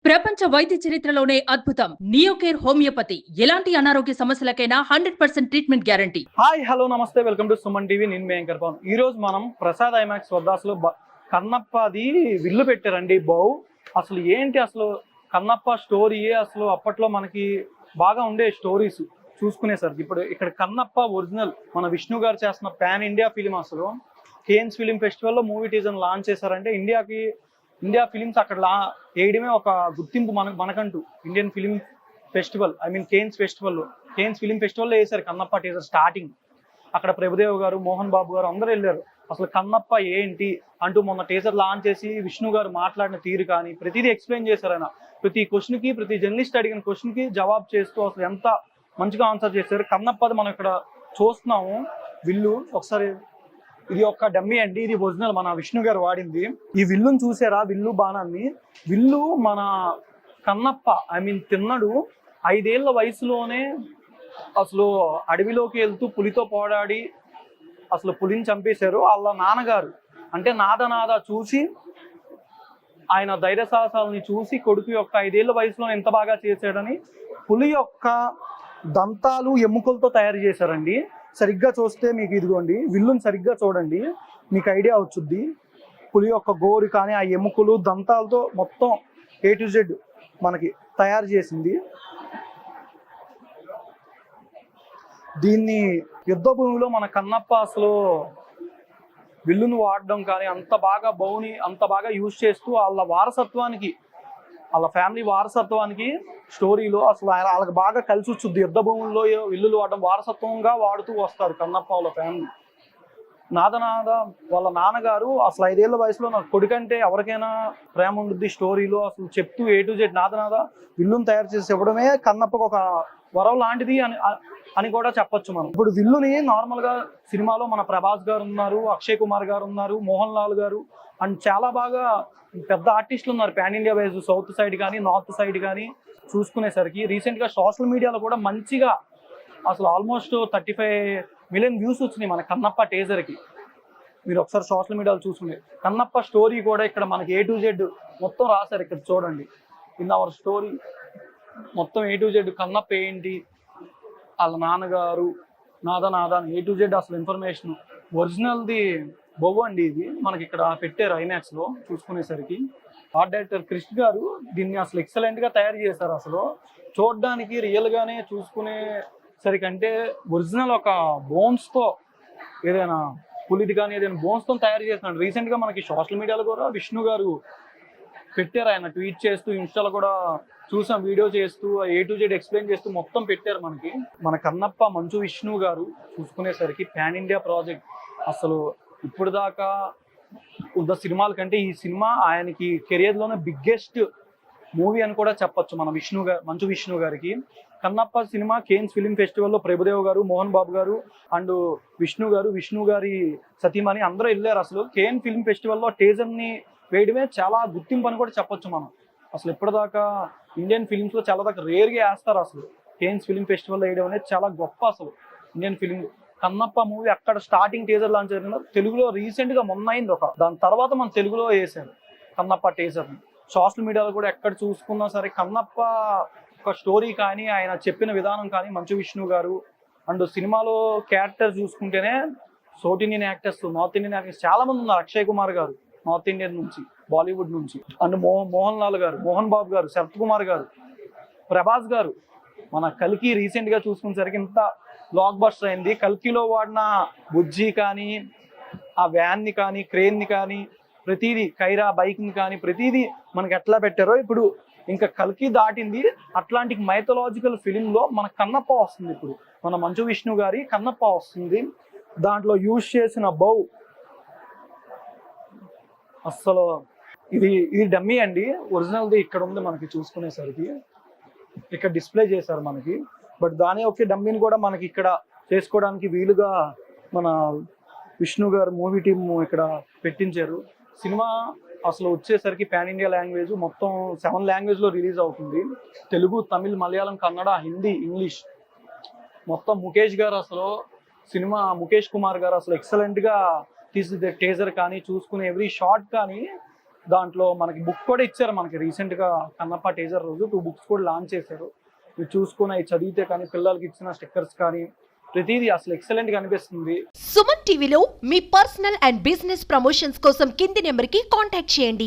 ప్రపంచ వైద్య చరిత్రలోనే అద్భుతం నియోకేర్ హోమియోపతి. ఎలాంటి అనారోగ్య సమస్యలకైనా 100% ట్రీట్మెంట్ గ్యారంటీ. హాయ్ హలో నమస్తే, వెల్కమ్ టు సుమన్ టీవీ. నేను మీ యాంకర్ పవన్. ఈ రోజు మనం ప్రసాద్ ఐమాక్స్ వద్ద అసలు కన్నప్పది విల్లు పెట్టారండి. అసలు ఏంటి అసలు కన్నప్ప స్టోరీ? అసలు అప్పట్లో మనకి బాగా ఉండే స్టోరీస్ చూసుకునేసరికి ఇప్పుడు ఇక్కడ కన్నప్ప ఒరిజినల్ మన విష్ణు గారు చేస్తున్న పాన్ ఇండియా ఫిలిం. అసలు కేన్స్ ఫిలిం ఫెస్టివల్లో మూవీ టీజర్ లాంచ్ చేశారంటే ఇండియా ఫిలిమ్స్ అక్కడ వేయడమే ఒక గుర్తింపు మనకంటూ. Indian film festival, I mean Cannes film ఫెస్టివల్లో వేశారు కన్నప్ప టీజర్ స్టార్టింగ్. అక్కడ ప్రభుదేవ్ గారు, మోహన్ బాబు గారు అందరూ వెళ్ళారు. అసలు కన్నప్ప ఏంటి అంటూ మొన్న టీజర్ లాంచ్ చేసి విష్ణు గారు మాట్లాడిన తీరు కానీ ప్రతిదీ ఎక్స్ప్లెయిన్ చేశారు. ఆయన ప్రతి క్వశ్చన్కి, ప్రతి జర్నలిస్ట్ అడిగిన క్వశ్చన్కి జవాబు చేస్తూ అసలు ఎంత మంచిగా ఆన్సర్ చేశారు. కన్నప్పది మనం ఇక్కడ చూస్తున్నాము. విల్లు ఒకసారి, ఇది ఒక డమ్మీ అండి, ఇది ఒరిజినల్ మన విష్ణు గారు వాడింది. ఈ విల్లుని చూసారా, విల్లు బాణాన్ని. విల్లు మన కన్నప్ప తిన్నడు 5 ఏళ్ల వయసులోనే అసలు అడవిలోకి వెళ్తూ పులితో పోరాడి అసలు పులిని చంపేశారు. వాళ్ళ నాన్నగారు అంటే నాద చూసి, ఆయన ధైర్య సాహసాలని చూసి కొడుకు యొక్క 5 ఏళ్ల వయసులో ఎంత బాగా చేశాడని పులి యొక్క దంతాలు ఎముకలతో తయారు చేశారండి. సరిగ్గా చూస్తే మీకు ఇదిగోండి, విల్లుని సరిగ్గా చూడండి, మీకు ఐడియా వచ్చుద్ది. పులి యొక్క గోరు కానీ ఆ ఎముకలు దంతాలతో మొత్తం A to Z మనకి తయారు చేసింది. దీన్ని యుద్ధ భూమిలో మన కన్నప్ప అసలు విల్లును వాడడం కానీ అంత బాగా యూజ్ చేస్తూ వాళ్ళ వారసత్వానికి, వాళ్ళ ఫ్యామిలీ వారసత్వానికి స్టోరీలో అసలు వాళ్ళకి బాగా కలిసి వచ్చుద్ది. యుద్ధ భూముల్లో విల్లులు వాడడం వారసత్వంగా వాడుతూ వస్తారు కన్నప్ప వాళ్ళ ఫ్యామిలీ. వాళ్ళ నాన్నగారు అసలు 5 ఏళ్ల వయసులో నాకు కొడుకంటే ఎవరికైనా ప్రేమ ఉంటుంది స్టోరీలో అసలు చెప్తూ A to Z నాద విల్లును తయారు చేసి ఇవ్వడమే కన్నప్పకు ఒక వరం లాంటిది అని కూడా చెప్పొచ్చు మనం. ఇప్పుడు విల్లుని నార్మల్గా సినిమాలో మన ప్రభాస్ గారు ఉన్నారు, అక్షయ్ కుమార్ గారు ఉన్నారు, మోహన్ లాల్ గారు అండ్ చాలా బాగా పెద్ద ఆర్టిస్టులు ఉన్నారు pan India wise. South side కానీ నార్త్ సైడ్ కానీ చూసుకునేసరికి రీసెంట్గా సోషల్ మీడియాలో కూడా మంచిగా అసలు ఆల్మోస్ట్ 35 మిలియన్ వ్యూస్ వచ్చినాయి మన కన్నప్ప టీజర్కి. మీరు ఒకసారి సోషల్ మీడియాలో చూసుకునే కన్నప్ప స్టోరీ కూడా ఇక్కడ మనకి A to Z మొత్తం రాశారు. ఇక్కడ చూడండి, ఇన్ అవర్ స్టోరీ మొత్తం A to Z కన్నప్ప ఏంటి, వాళ్ళ నాన్నగారు నాద A to Z అసలు ఇన్ఫర్మేషన్. ఒరిజినల్ది బొవ్వు అండి, ఇది మనకి ఇక్కడ పెట్టారు ఐమాక్స్లో చూసుకునేసరికి. ఆర్ట్ డైరెక్టర్ క్రిష్ గారు దీన్ని అసలు ఎక్సలెంట్గా తయారు చేశారు. అసలు చూడడానికి రియల్గానే చూసుకునేసరికి అంటే ఒరిజినల్ ఒక బోన్స్తో ఏదైనా పులిది కానీ ఏదైనా బోన్స్తో తయారు చేస్తున్నాడు. రీసెంట్గా మనకి సోషల్ మీడియాలో కూడా విష్ణు గారు పెట్టారు, ఆయన ట్వీట్ చేస్తూ, ఇన్స్టాలో కూడా చూసాం, వీడియో చేస్తూ A to Z ఎక్స్ప్లెయిన్ చేస్తూ మొత్తం పెట్టారు మనకి. మన కన్నప్ప మంచు విష్ణు గారు చూసుకునేసరికి పాన్ ఇండియా ప్రాజెక్ట్. అసలు ఇప్పుడు దాకా ఉన్న సినిమాల కంటే ఈ సినిమా ఆయనకి కెరియర్లోనే బిగ్గెస్ట్ మూవీ అని కూడా చెప్పొచ్చు మన మంచు విష్ణు గారికి. కన్నప్ప సినిమా కేన్స్ ఫిలిం ఫెస్టివల్లో ప్రభుదేవ్ గారు, మోహన్ బాబు గారు అండ్ విష్ణు గారి సతీమణి అందరూ వెళ్ళారు. అసలు కేన్ ఫిలిం ఫెస్టివల్లో టీజర్ని వేయడమే చాలా గుర్తింపు అని కూడా చెప్పొచ్చు మనం. అసలు ఇప్పటిదాకా ఇండియన్ ఫిలిమ్స్లో చాలా దాకా రేర్గా వేస్తారు. అసలు కేన్స్ ఫిలిం ఫెస్టివల్లో వేయడం అనేది చాలా గొప్ప. అసలు ఇండియన్ ఫిలిం కన్నప్ప మూవీ అక్కడ స్టార్టింగ్ టీజర్ లాంచ్ జరిగింది తెలుగులో రీసెంట్గా మొన్న అయింది దాని తర్వాత మన తెలుగులో వేసారు కన్నప్ప టీజర్ని. సోషల్ మీడియాలో కూడా ఎక్కడ చూసుకున్నా సరే కన్నప్ప ఒక స్టోరీ కానీ ఆయన చెప్పిన విధానం కానీ మంచు విష్ణు గారు అండ్ సినిమాలో క్యారెక్టర్ చూసుకుంటేనే South Indian actors, North Indian actors చాలా మంది ఉన్నారు. అక్షయ్ కుమార్ గారు నార్త్ ఇండియన్ నుంచి, బాలీవుడ్ నుంచి, అండ్ మోహన్ లాల్ గారు, మోహన్ బాబు గారు, శరత్ కుమార్ గారు, ప్రభాస్ గారు. మన కల్కి రీసెంట్గా చూసుకునేసరికి ఇంత బ్లాక్ బస్టర్ అయింది. కల్కిలో వాడిన బుజ్జి కానీ, ఆ వ్యాన్ని కానీ, క్రేన్ని కానీ, ప్రతిదీ కైరా బైక్ని కానీ ప్రతిదీ మనకి ఎట్లా పెట్టారో ఇప్పుడు ఇంకా కల్కి దాటింది. అట్లాంటి మైథలాజికల్ ఫిలింలో మన కన్నప్ప వస్తుంది. ఇప్పుడు మన మంచు విష్ణు గారి కన్నప్ప వస్తుంది. దాంట్లో యూజ్ చేసిన అస్సలు ఇది డమ్మీ అండి, ఒరిజినల్ది ఇక్కడ ఉంది మనకి చూసుకునేసరికి. ఇక్కడ డిస్ప్లే చేశారు మనకి, బట్ దాని ఒకే డమ్మీని కూడా మనకి ఇక్కడ చేసుకోవడానికి వీలుగా మన విష్ణు గారు మూవీ టీమ్ ఇక్కడ పెట్టించారు. సినిమా అసలు వచ్చేసరికి పాన్ ఇండియా లాంగ్వేజ్ మొత్తం 7 లాంగ్వేజ్లో రిలీజ్ అవుతుంది. తెలుగు, తమిళ్, మలయాళం, కన్నడ, హిందీ, ఇంగ్లీష్ మొత్తం. ముఖేష్ కుమార్ గారు అసలు ఎక్సలెంట్గా తీసి టీజర్ కానీ చూసుకునే ఎవ్రీ షాట్ కానీ దాంట్లో మనకి బుక్ కూడా ఇచ్చారు. మనకి రీసెంట్ గా కన్నప్ప టీజర్ రోజు 2 బుక్స్ కూడా లాంచ్ చేశారు. ఇవి చూసుకుని అవి చదివితే కానీ పిల్లలకి ఇచ్చిన స్టిక్కర్స్ కానీ ప్రతిదీ అసలు ఎక్సలెంట్ గా అనిపిస్తుంది. సుమన్ టీవీలో మీ పర్సనల్ అండ్ బిజినెస్ ప్రమోషన్స్ కోసం కింది నెంబర్ కి కాంటాక్ట్ చేయండి.